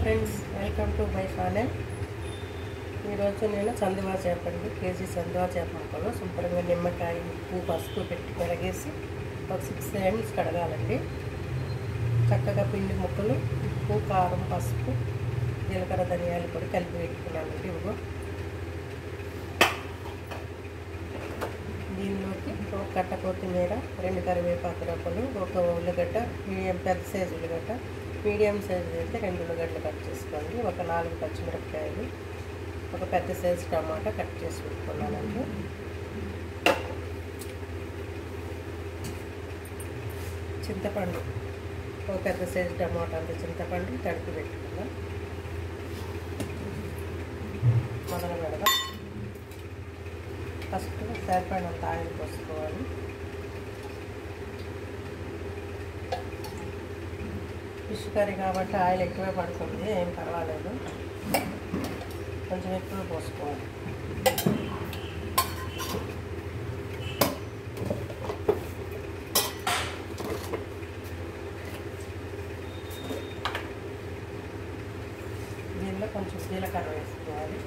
Friends, welcome to my channel. ఈరోజు నేను చందువా చేపండి KG చందువా చేప ముక్కలు శుభ్రంగా నిమ్మకాయ, ఉప్పు, పసుపు పెట్టి పెరగేసి ఒక 6 టైమ్స్ కడగాలండి. చక్కగా పిండి ముక్కలు, ఉప్పు, కారం, పసుపు, జీలకర్ర, ధనియాల పొడి కలిపి పెట్టుకున్నానండి. ఇవ్వ దీనిలోకి ఒక కట్ట కొత్తిమీర, 2 కరివేపాకు రెబ్బలు, ఒక ఉల్లిగడ్డ, పెద్ద సైజు ఉల్లిగడ్డ, మీడియం సైజు అయితే 2 ఉల్లిగడ్డలు కట్ చేసుకోండి. ఒక 4 పచ్చిమిరపకాయలు, ఒక పెద్ద సైజు టమాటా కట్ చేసి పెట్టుకున్నానండి. చింతపండు, ఒక పెద్ద సైజు టమాటా అంత చింతపండు తడిపి పెట్టుకున్నాం. మొదలు పెడదాం. ఫస్ట్ సరిపడినంత ఆయిల్ పోసుకోవాలి. ఫిష్ కర్రీ కాబట్టి ఆయిల్ ఎక్కువే పడుతుంది, ఏం పర్వాలేదు, కొంచెం ఎక్కువ పోసుకోవాలి. దీనిలో కొంచెం జీలకర్ర వేసుకోవాలి.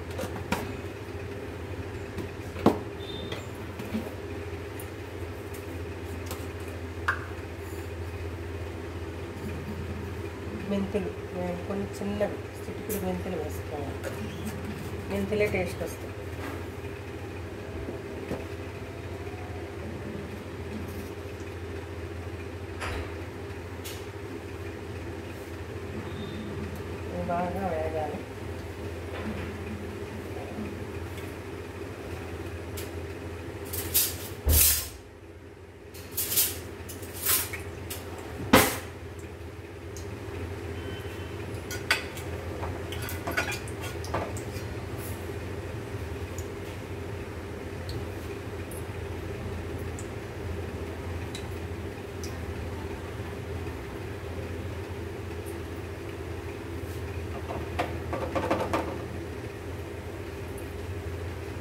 మెంతులు, కొన్ని చిన్నవి చిటికెడు మెంతులు వేసుకోవాలి. మెంతులే టేస్ట్ వస్తుంది. బాగా వేగాలి.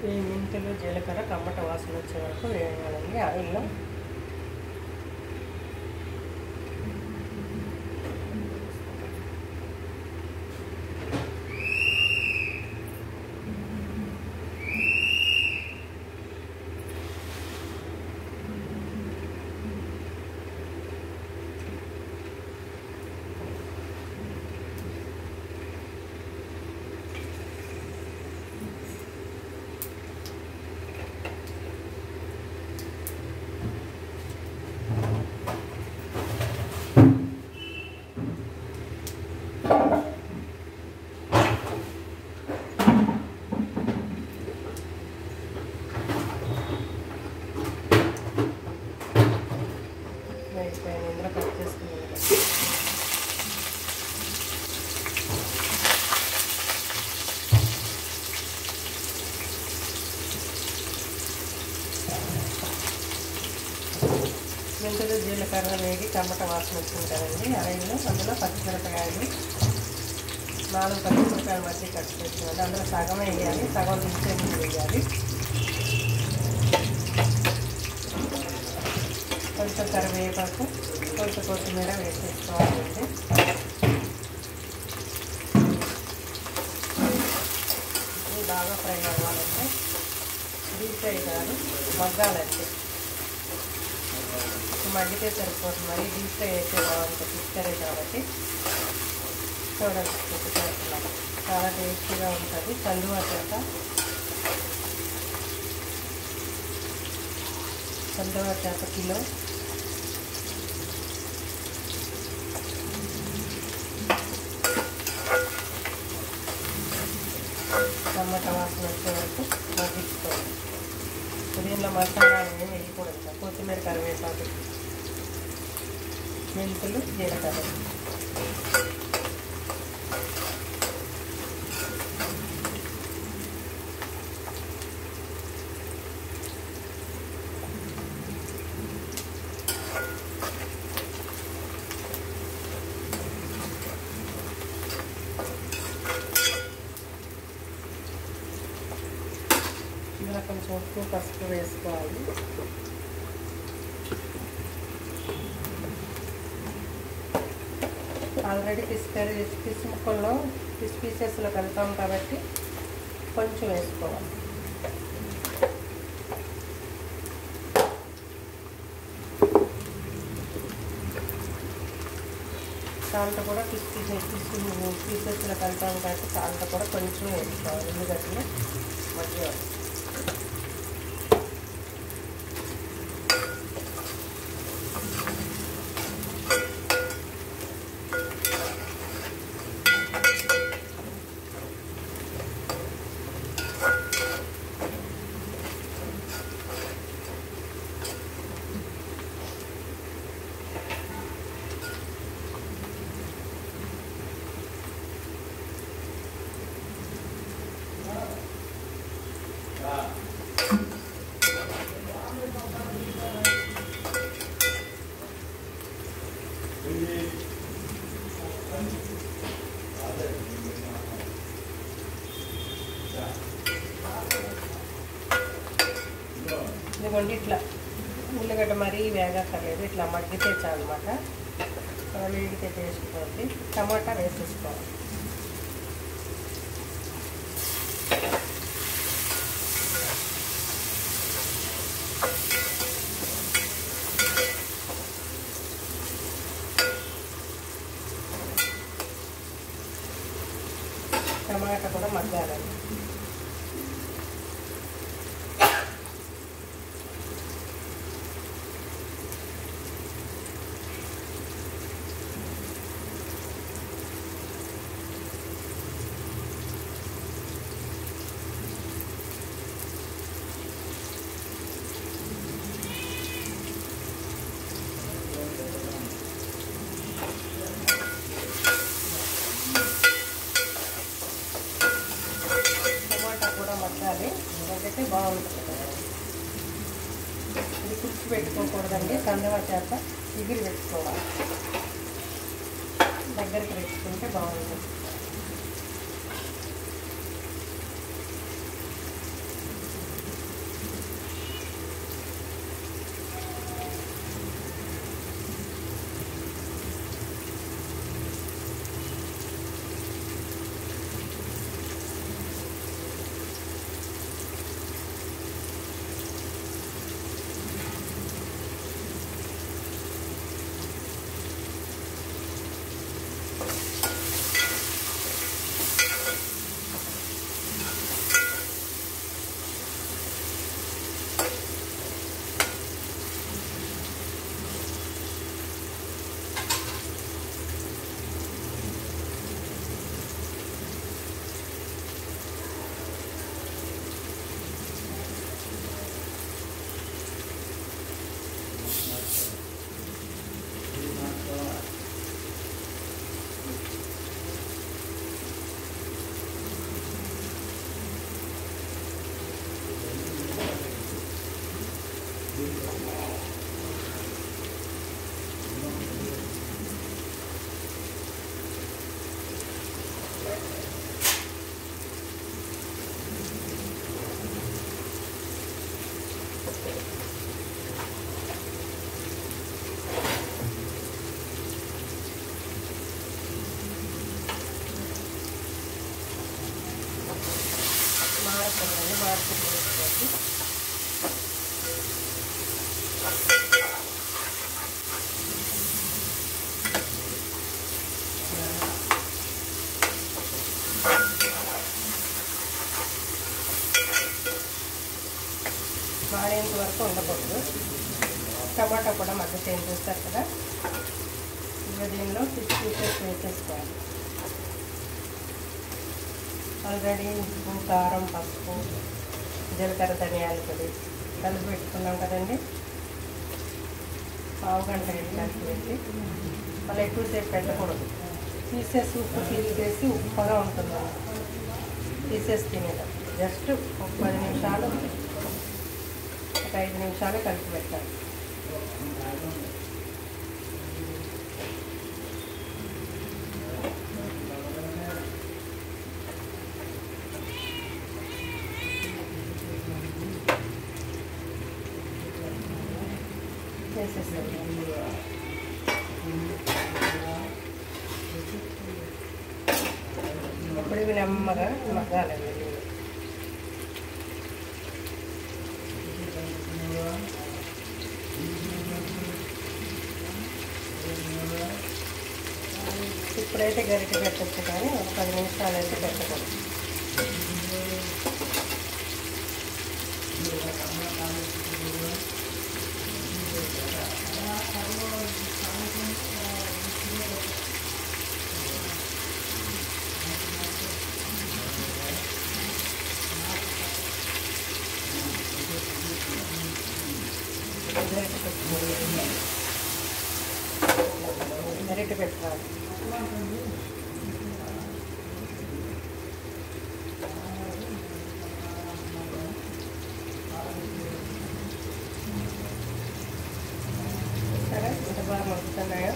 ఈ మెంతులు, జీలకర్ర టమాటా వాసన వచ్చే వరకు వేయాలండి ఆయిల్లో. ఇందులో కట్ చేసుకున్నాను. మెంతులు, జీలకర్ర వేగి టమాటా వాసన వచ్చింది కదండి ఆయిల్లో. అందులో పచ్చిమిరపకాయలు, 4 పచ్చిమిరపకాయలు మధ్య కట్ చేసుకున్నాను. అందులో సగం వేయాలి, సగం దించే ముందు వేయాలి. కొంచెం కరివేపాకు, కొంచెం కొత్తిమీర వేసేసుకోవాలండి. ఇది బాగా ఫ్రై అవ్వాలంటే, డీప్ ఫ్రై కాదు, మగ్గాలంటే. మగ్గితే సరిపోతుంది, మరి డీప్ ఫ్రై అయితే బాగుంటుంది ఫిష్ కర్రీ కాబట్టి. చూడండి, చేస్తున్నాను, చాలా టేస్టీగా ఉంటుంది. చందువా చేప, చందువా చేప కిలో. టమాటా వాసన వచ్చే వరకు మగ్గించుకోవాలి. దీనిలో మసాలాలు ఏమి వేయకూడదు. కొత్తిమీర, కరివేపాకు, మెంతులు, జీలకర్ర. ఇందులో కొంచెం ఉప్పు, పసుపు వేసుకోవాలి. ఆల్రెడీ ఫిష్ ముక్కల్లో పీసెస్లో కలుపుతాం కాబట్టి కొంచెం వేసుకోవాలి. సాల్ట్ కూడా పీసెస్లో కలుపుతాం కాబట్టి సాల్ట్ కూడా కొంచెం వేసుకోవాలి. ఎందుకంటే మధ్య ఇదిగోండి ఇట్లా ఉల్లిగడ్డ మరీ వేగక్కర్లేదు, ఇట్లా మగ్గితే చాలన్నమాట. వేగితే టేస్ట్ పోతుంది. టమాటా వేసేసుకోవాలి. టమాటా కూడా మగ్గాలండి. మగ్గితే బాగుంటుంది. ఇది పులుసు పెట్టుకోకూడదండి, కందవ చేత ఎగిరి పెట్టుకోవాలి. దగ్గరికి పెట్టుకుంటే బాగుంటుంది. మారేంత వరకు ఉండకూడదు. టమాటా కూడా మధ్య చేంజ్ చేస్తారు కదా, ఇంకా దీనిలో పీసెస్ వేసేసుకోవాలి. ఆల్రెడీ ఉప్పు, కారం, పసుపు, జీలకర్ర, ధనియాల పొడి కలిపి పెట్టుకున్నాం కదండి. పావు గంట కలిపి పెట్టి మళ్ళీ ఎక్కువసేపు పెట్టకూడదు. పీసెస్ ఉప్పు తీసేసి ఉప్పుగా ఉంటుంది. పీసెస్ తినేటప్పుడు జస్ట్ ఒక 10 నిమిషాలు, ఒక 5 నిమిషాలు కలిపి పెట్టాలి. ఇవి నెమ్మగా మగ్గాలండి. ఇప్పుడైతే గరిటె పెట్టచ్చు, కానీ ఒక 10 నిమిషాలు అయితే పెట్టకూడదు. గరిటె పెట్టాలి. సరే, ఇంత బాగా మగ్గుతున్నాయో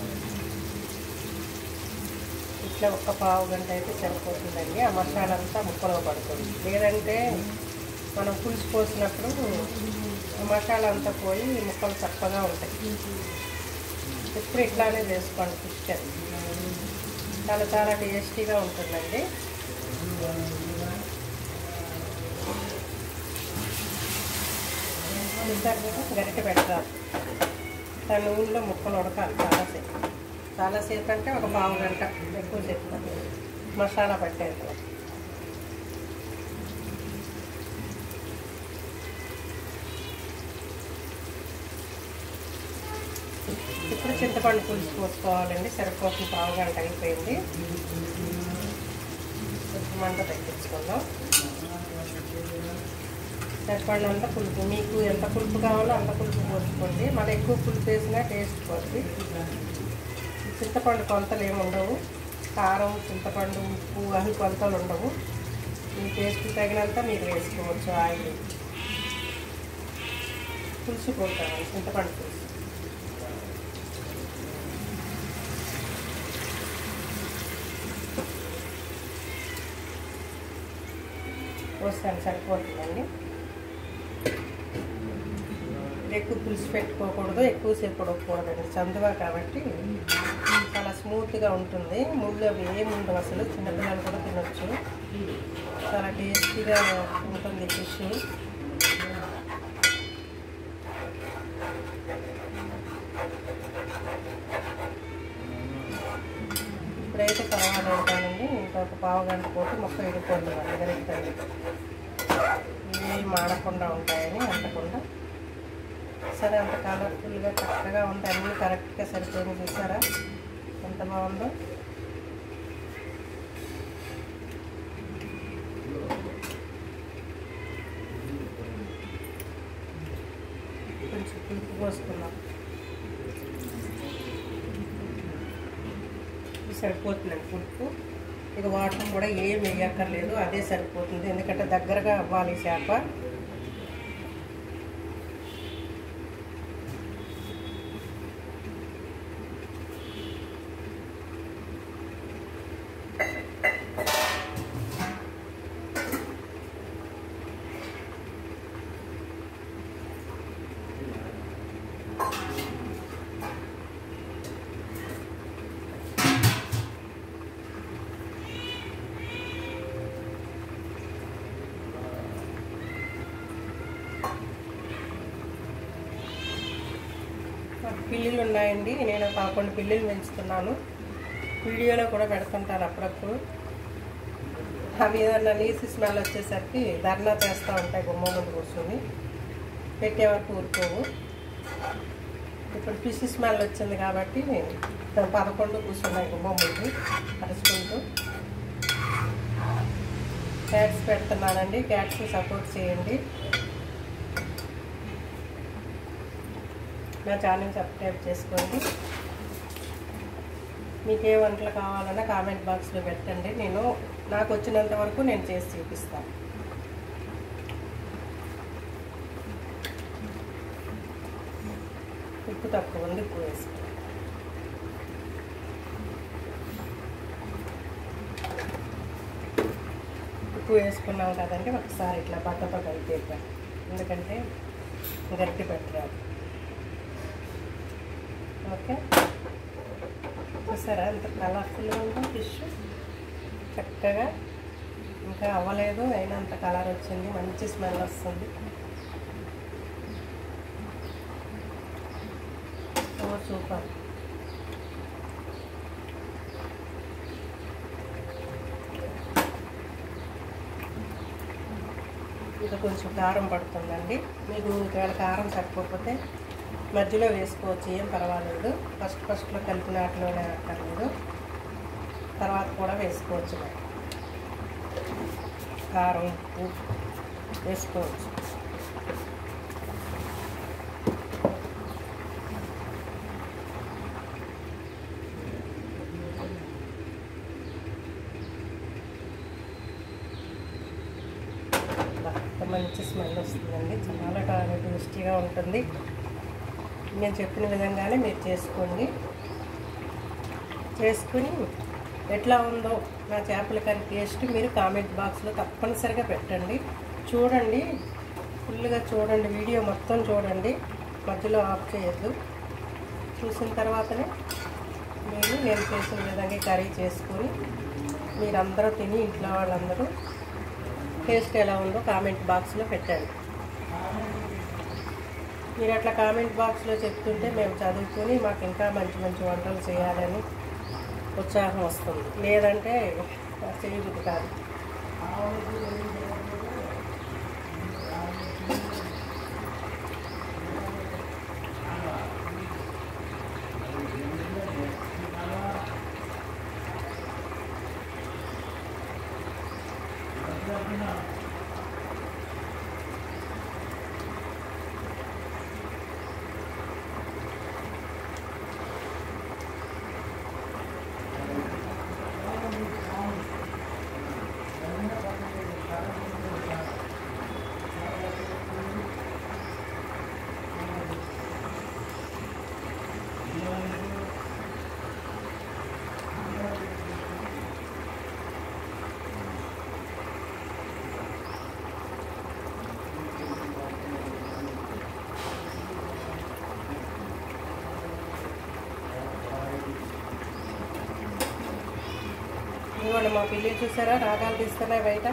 ఇట్లా ఒక పావు గంట అయితే సరిపోతుందండి. ఆ మసాలా అంతా ముక్కలో పడుతుంది. లేదంటే మనం పులుసు పోసినప్పుడు మసాలా అంతా పోయి ముక్కలు చప్పగా ఉంటాయి. ఇప్పుడు ఇట్లానే చేసుకోండి. ఫిష్ చాలా చాలా టేస్టీగా ఉంటుందండి. గరిటె పెట్టాలి. దాని నూనెలో ముక్కలు ఉడకాలి చాలాసేపు అంటే ఒక పావు గంట ఎక్కువసేపు మసాలా పట్టేది. ఇప్పుడు చింతపండు పులుసు పోసుకోవాలండి. సరిపోతుంది, పావు గంట అయిపోయింది. కొంచెం మంట తగ్గించుకుందాం. సరిపడిన అంత పులుపు, మీకు ఎంత పులుపు కావాలో అంత పులుపు పోసుకోండి. మళ్ళీ ఎక్కువ పులుపు వేసినా టేస్ట్ పోతుంది. చింతపండు కొలతలు ఏమి ఉండవు. కారం, చింతపండు, ఉప్పు అవి కొలతలు ఉండవు. మీ టేస్ట్ తగినంత మీరు వేసుకోవచ్చు. ఆయిల్ పులుసు పోతాము, చింతపండు పులుసు. పోస్తాను, సరిపోతుందండి. ఎక్కువ పులుసు పెట్టుకోకూడదు, ఎక్కువసేపు ఉడకకూడదండి. చందువా కాబట్టి చాలా స్మూత్గా ఉంటుంది. ముళ్ళు అవి ఏమి ఉండవు అసలు. చిన్నపిల్లలు కూడా తినొచ్చు. చాలా టేస్టీగా ఉంటుంది ఫిష్. ఇప్పుడైతే పర్వాలేదండి. ఇంకొక పావు గంట పోతే మొక్క విడిపోతుంది. గరిటె ఇవి మాడకుండా ఉంటాయని అంటకుండా. సరే, అంత కలర్ఫుల్గా చక్కగా ఉంది. అన్నీ కరెక్ట్గా సరిపోయింది. చూసారా ఎంత బాగుందో. కొంచెం పులుపు పోసుకున్నాం. సరిపోతుందండి పులుపు. ఇక వాటర్ కూడా ఏం వేయక్కర్లేదు, అదే సరిపోతుంది. ఎందుకంటే దగ్గరగా అవ్వాలి చేప. పిల్లులు ఉన్నాయండి. నేను 11 పిల్లులు పెంచుతున్నాను. వీడియోలో కూడా పెడుతుంటాను అప్పుడప్పుడు. అవి ఏదన్నా నీసి స్మెల్ వచ్చేసరికి ధర్నా చేస్తూ ఉంటాయి గుమ్మ ముందు కూర్చొని. పెట్టే వరకు ఊరుకోవు. ఇప్పుడు ఫిష్ స్మెల్ వచ్చింది కాబట్టి 11 కూర్చున్నాయి గుమ్మ ముందు అరుచుకుంటూ. క్యాట్స్ పెడుతున్నానండి. క్యాట్స్కి సపోర్ట్ చేయండి. నా ఛానల్ సబ్స్క్రైబ్ చేసుకోండి. మీకు ఏ వంటలు కావాలన్నా కామెంట్ బాక్స్లో పెట్టండి. నాకు వచ్చినంత వరకు నేను చేసి చూపిస్తాను. ఉప్పు తక్కువ ఉంది, ఉప్పు వేసుకోండి. ఉప్పు వేసుకున్నాం కదండి, ఒకసారి ఇట్లా బద్దప కలిపేద్దాం. ఎందుకంటే గట్టి పెట్టరాదు. ఓకే, చూసారా ఎంత కలర్ఫుల్గా ఉందో ఫిష్. చక్కగా ఇంకా అవ్వలేదు, అయినా అంత కలర్ వచ్చింది, మంచి స్మెల్ వస్తుంది. ఓ సూపర్. ఇంకా కొంచెం కారం పడుతుందండి. మీకు ఒకవేళ కారం సరిపోకపోతే మధ్యలో వేసుకోవచ్చు, ఏం పర్వాలేదు. ఫస్ట్లో కలిపిన వాటిలోనే అక్కర్లేదు, తర్వాత కూడా వేసుకోవచ్చు. కారం ఉప్పు వేసుకోవచ్చు. మంచి స్మెల్ వస్తుందండి, చాలా టేస్టీగా ఉంటుంది. నేను చెప్పిన విధంగానే మీరు చేసుకోండి. చేసుకుని ఎట్లా ఉందో నా చేపల కర్రీ టేస్ట్ మీరు కామెంట్ బాక్స్లో తప్పనిసరిగా పెట్టండి. చూడండి, ఫుల్గా చూడండి, వీడియో మొత్తం చూడండి, మధ్యలో ఆఫ్ చేయొద్దు. చూసిన తర్వాతనే మీరు నేను చేసిన విధంగా కర్రీ చేసుకొని మీరందరూ తిని ఇంట్లో వాళ్ళందరూ టేస్ట్ ఎలా ఉందో కామెంట్ బాక్స్లో పెట్టండి. మీరు అట్లా కామెంట్ బాక్స్లో చెప్తుంటే మేము చదువుకొని మాకు ఇంకా మంచి మంచి వంటలు చేయాలని ఉత్సాహం వస్తుంది, లేదంటే చేయబుద్ధి కాదు. ఇవాళ మా పిల్లలు చూసారా, రాగాలు తీస్తున్నాయి బయట.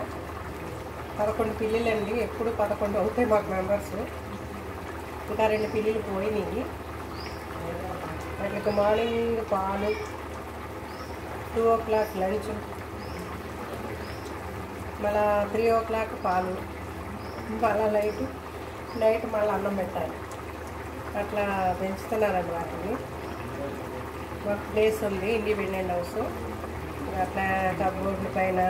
11 పిల్లలండి, ఎప్పుడు 11 అవుతాయి మాకు మెంబర్స్. ఇంకా 2 పిల్లలు పోయినాయి. వాటికి మార్నింగ్ పాలు, 2 o'clock లంచ్, మళ్ళా 3 o'clock పాలు, మళ్ళా నైట్ మళ్ళీ అన్నం పెట్టాలి. అట్లా పెంచుతున్నారండి వాటిని. మాకు ప్లేస్ ఉంది, ఇండిపెండెంట్ హౌస్. అట్లా కబోర్డ్ల పైన,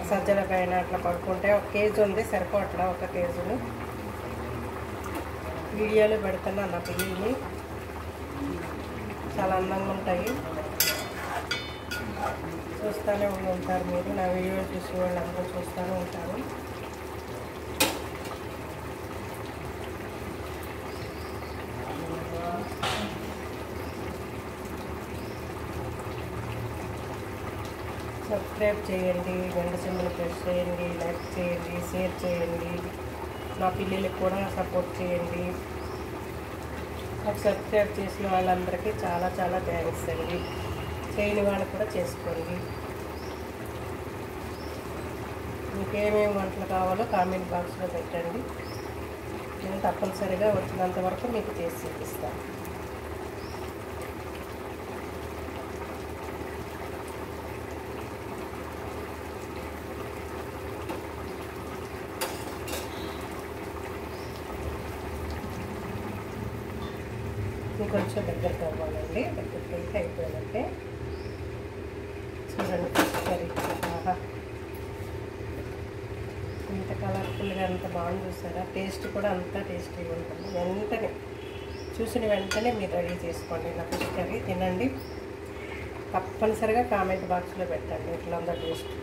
సజ్జల పైన అట్లా పడుకుంటే 1 కేజీ ఉంది, సరిపోట్లా 1 కేజీని. వీడియోలో పెడుతున్నాను నా పిల్లల్ని, చాలా అందంగా ఉంటాయి. చూస్తూనే ఉంటారు మీరు, నా వీడియో చూసి వాళ్ళందరూ చూస్తూనే ఉంటారు. సబ్స్క్రైబ్ చేయండి, గంట సింబల్ ప్రెస్ చేయండి, లైక్ చేయండి, షేర్ చేయండి. నా పిల్లలకు కూడా సపోర్ట్ చేయండి. నాకు సబ్స్క్రైబ్ చేసిన వాళ్ళందరికీ చాలా చాలా థ్యాంక్స్ అండి. చేయని వాళ్ళు కూడా చేసుకోండి. మీకు ఏమేమి వంటలు కావాలో కామెంట్ బాక్స్లో పెట్టండి, నేను తప్పనిసరిగా వచ్చినంత వరకు మీకు చేసి చూపిస్తాను. ఇంకొంచెం దగ్గరకు అవ్వాలండి, దగ్గరికి వెళ్తే అయిపోయినట్టే. చూడండి కర్రీ, ఆహా ఇంత కలర్ఫుల్గా అంత బాగుంది చూసారా. టేస్ట్ కూడా అంతా టేస్టీగా ఉంటుంది. వెంటనే చూసిన వెంటనే మీరు రెడీ చేసుకోండి నా ఫిష్ కర్రీ, తినండి. తప్పనిసరిగా కామెంట్ బాక్స్లో పెట్టండి ఎట్లా ఉందో టేస్ట్.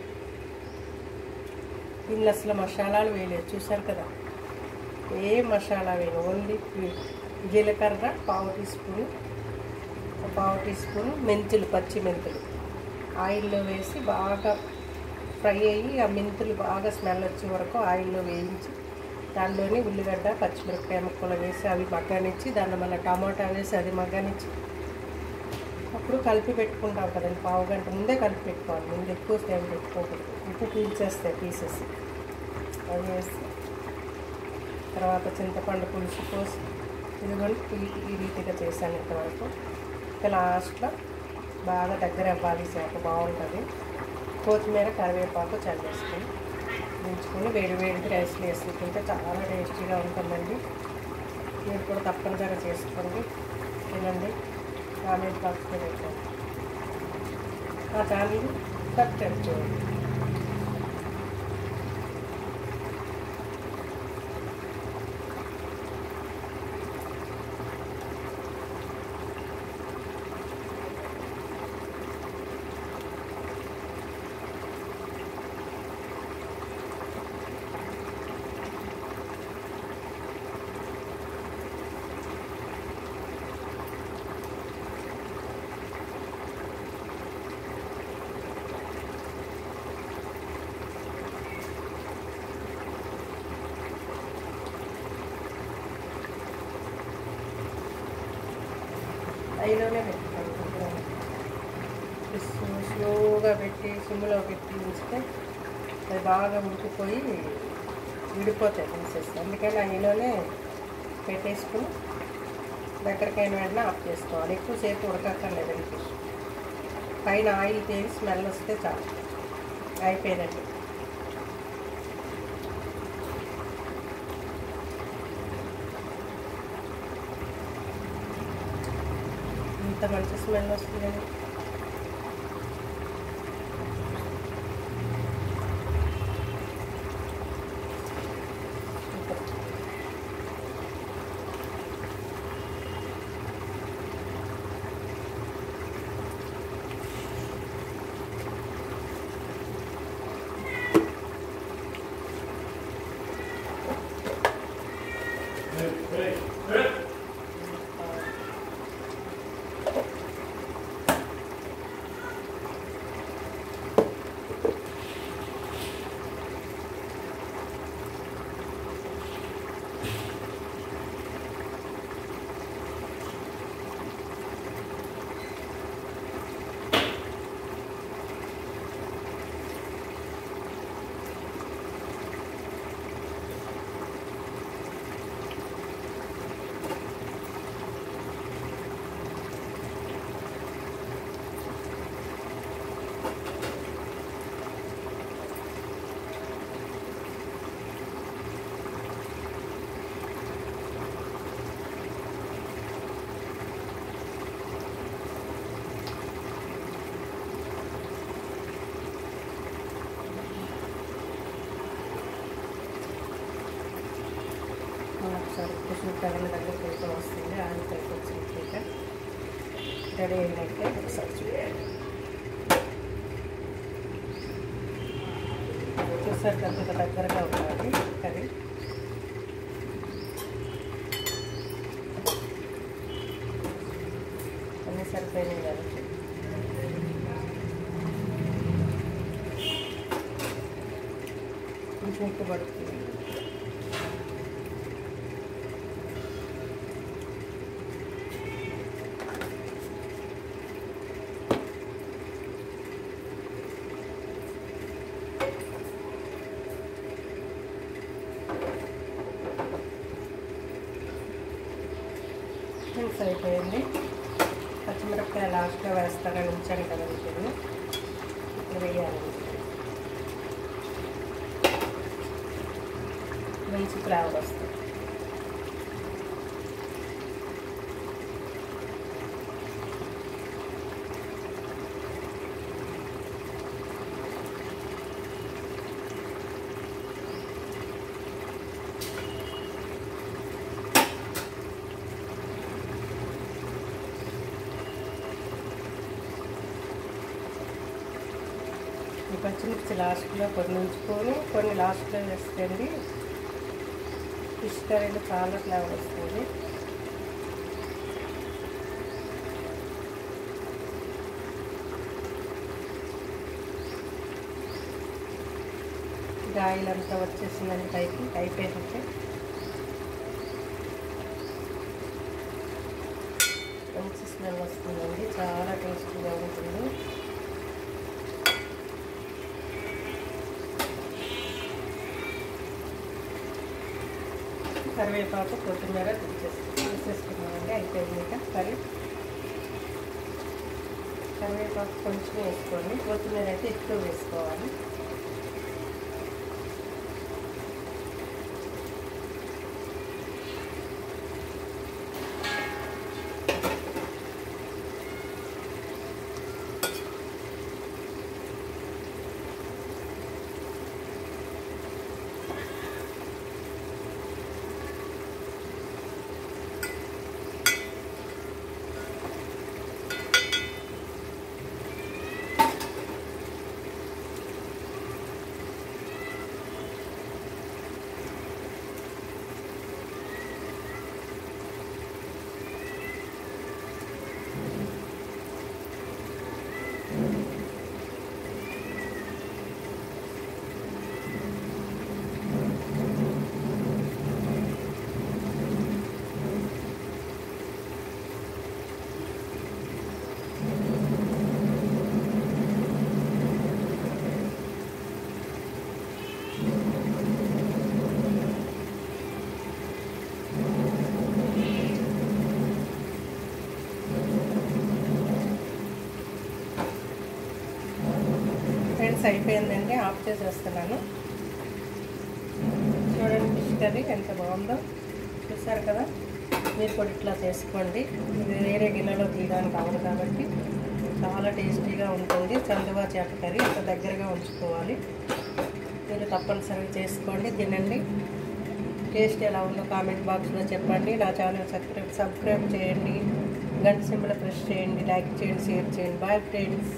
దీనిలో అసలు మసాలాలు వేయలేదు, చూసారు కదా, ఏ మసాలా వేయను. ఓన్లీ జీలకర్ర 1/2 టీ స్పూను, 1/2 టీ స్పూను మెంతులు, పచ్చి మెంతులు ఆయిల్లో వేసి బాగా ఫ్రై అయ్యి ఆ మెంతులు బాగా స్మెల్ వచ్చే వరకు ఆయిల్లో వేయించి దానిలోని ఉల్లిగడ్డ, పచ్చిమిరపకాయ ముక్కలు వేసి అవి మగ్గనిచ్చి దాన్ని మళ్ళీ టమాటా వేసి అది మగ్గనిచ్చి ఒక ఇప్పుడు కలిపి పెట్టుకుంటాం కదండి, పావు గంట ముందే కలిపి పెట్టుకోవాలి. ముందు ఎక్కువ టైం పెట్టుకోకూడదు, ఉప్పు పీల్చేస్తాయి పీసెస్. అది వేసి తర్వాత చింతపండు పులుసు పోసి ఇదిగోండి ఈ రీతిగా చేశాను ఇంతవరకు. ఇక లాస్ట్లో బాగా దగ్గర అవ్వాలి, చేప బాగుంటుంది. కొత్తిమీర కరివేపాకు చల్లేసుకొని దించుకొని వేడి వేడికి రైస్లో వేసుకుంటే చాలా టేస్టీగా ఉంటుందండి. మీరు కూడా తప్పనిసరిగా చేసుకోండి, తినండి, కామెంట్ బాక్స్లో పెట్టండి. ఆ ఛానల్ని సబ్స్క్రైబ్ చేయండి. ఐలోనే పెట్టుకోవాలి. స్లోగా పెట్టి సిమ్లో పెట్టి ఉంచితే అది బాగా ఉడికిపోయి విడిపోతాయి పీసెస్. అందుకని ఐలోనే పెట్టేసుకుని దగ్గరికైన వెంటనే ఆఫ్ చేసుకోవాలి. ఎక్కువసేపు ఉడకక్కర్లేదండి ఫిష్. పైన ఆయిల్ తేలి స్మెల్ వస్తే చాలు, అయిపోయినట్టు. ఇంత మంచి స్మెల్ వస్తుందండి. ఒకసారి చూసుకుంటారని దగ్గరికి వెళ్తూ వస్తుంది. ఆయిల్ పైకి వచ్చినట్లయితే రెడీ అయినట్టే ఒకసారి చూడాలి. చూసారు కొంత దగ్గరగా ఉండాలి కర్రీ. అన్నీ సరిపోయినాయి కదా. కొంచెం ఎక్కువ పడుతుంది. మిక్స్ అయిపోయింది. పచ్చిమిరపకాయ లాస్ట్గా వేస్తారని ఉంచాను కదా, ఇప్పుడు వేయాలి. మంచి ఫ్లేవర్ వస్తుంది. ఈ పచ్చిమిర్చి లాస్ట్లో కొన్ని ఉంచుకొని కొన్ని లాస్ట్లో వేసుకోండి. ఫిష్ కర్రీలో చాలా ఫ్లేవర్ వస్తుంది. ఆయిల్ అంతా వచ్చేసిందని పైకి అయిపోయిందంటే మంచి స్మెల్ వస్తుందండి, చాలా టేస్టీగా ఉంటుంది. కరివేపాకు కొత్తిమీర తీసేసుకున్నామండి. అయిపోయింది ఇంకా కర్రీ. కరివేపాకు కొంచెం వేసుకోండి, కొత్తిమీర అయితే ఎక్కువ వేసుకోవాలి. ఫ్రెండ్స్ అయిపోయిందండి, ఆఫ్ చేసేస్తున్నాను. చూడండి ఫిష్ కర్రీ ఎంత బాగుందో, చూసారు కదా. మీరు కూడా ఇట్లా చేసుకోండి. ఇది వేరే గిన్నెలో తీయడానికి అవ్వదు కాబట్టి చాలా టేస్టీగా ఉంటుంది. చందువా చేప కర్రీ అంత దగ్గరగా ఉంచుకోవాలి. మీరు తప్పనిసరిగా చేసుకోండి, తినండి. టేస్ట్ ఎలా ఉందో కామెంట్ బాక్స్లో చెప్పండి. నా ఛానల్ సబ్స్క్రైబ్ చేయండి, గంట సింబల్ ప్రెస్ చేయండి, లైక్ చేయండి, షేర్ చేయండి. Bye friends.